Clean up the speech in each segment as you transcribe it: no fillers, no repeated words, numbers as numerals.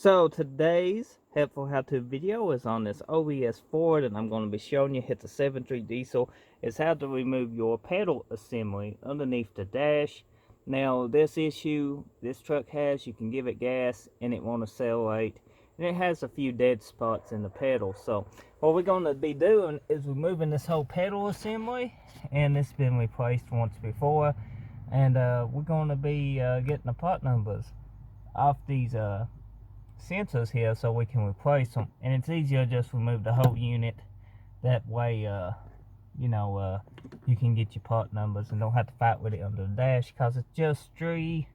So today's helpful how-to video is on this OBS Ford, and I'm going to be showing you, it's a 7.3 diesel, is how to remove your pedal assembly underneath the dash. Now this issue this truck has, you can give it gas and it won't accelerate, and it has a few dead spots in the pedal. So what we're going to be doing is removing this whole pedal assembly, and it's been replaced once before, and we're going to be getting the part numbers off these sensors here so we can replace them. And it's easier to just remove the whole unit, that way you can get your part numbers and don't have to fight with it under the dash, because it's just 3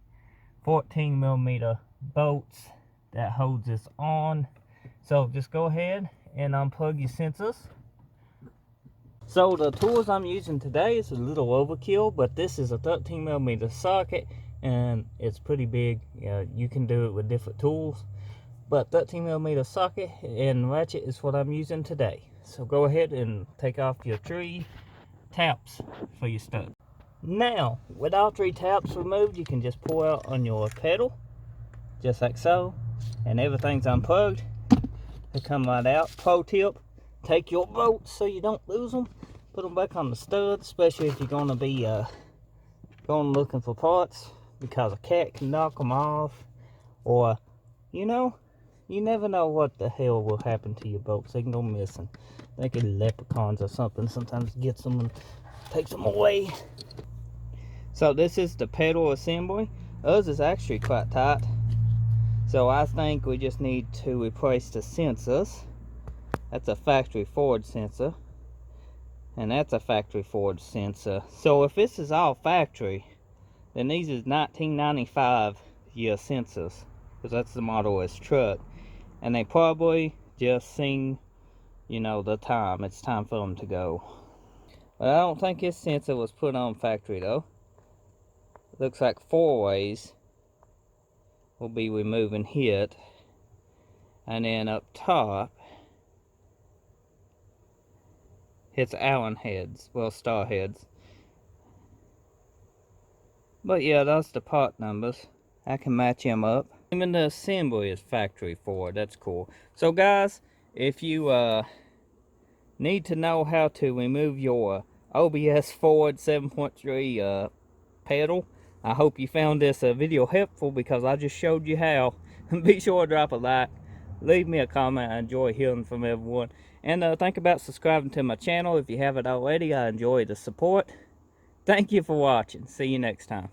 14mm bolts that holds this on. So just go ahead and unplug your sensors. So the tools I'm using today is a little overkill, but this is a 13mm socket and it's pretty big. You can do it with different tools, but 13mm socket and ratchet is what I'm using today. So go ahead and take off your 3 taps for your stud. Now, with all 3 taps removed, you can just pull out on your pedal, just like so, and everything's unplugged. They come right out. Pro tip, take your bolts so you don't lose them. Put them back on the stud, especially if you're going to be going looking for parts, because a cat can knock them off, or you never know what the hell will happen to your bolts. They can go missing. They get leprechauns or something. Sometimes gets them and takes them away. So this is the pedal assembly. Ours is actually quite tight. So I think we just need to replace the sensors. That's a factory Ford sensor. And that's a factory Ford sensor. So if this is all factory, then these is 1995 year sensors, because that's the model of this truck. And they probably just seen, the time. It's time for them to go. But I don't think this sensor was put on factory though. Looks like 4 ways. We'll be removing it. And then up top, it's Allen heads. Well, star heads. But yeah, that's the part numbers. I can match them up. Even the assembly is factory Ford. That's cool. So guys, if you need to know how to remove your OBS Ford 7.3 pedal, I hope you found this video helpful, because I just showed you how. Be sure to drop a like, leave me a comment. I enjoy hearing from everyone, and think about subscribing to my channel if you haven't already. I enjoy the support. Thank you for watching. See you next time.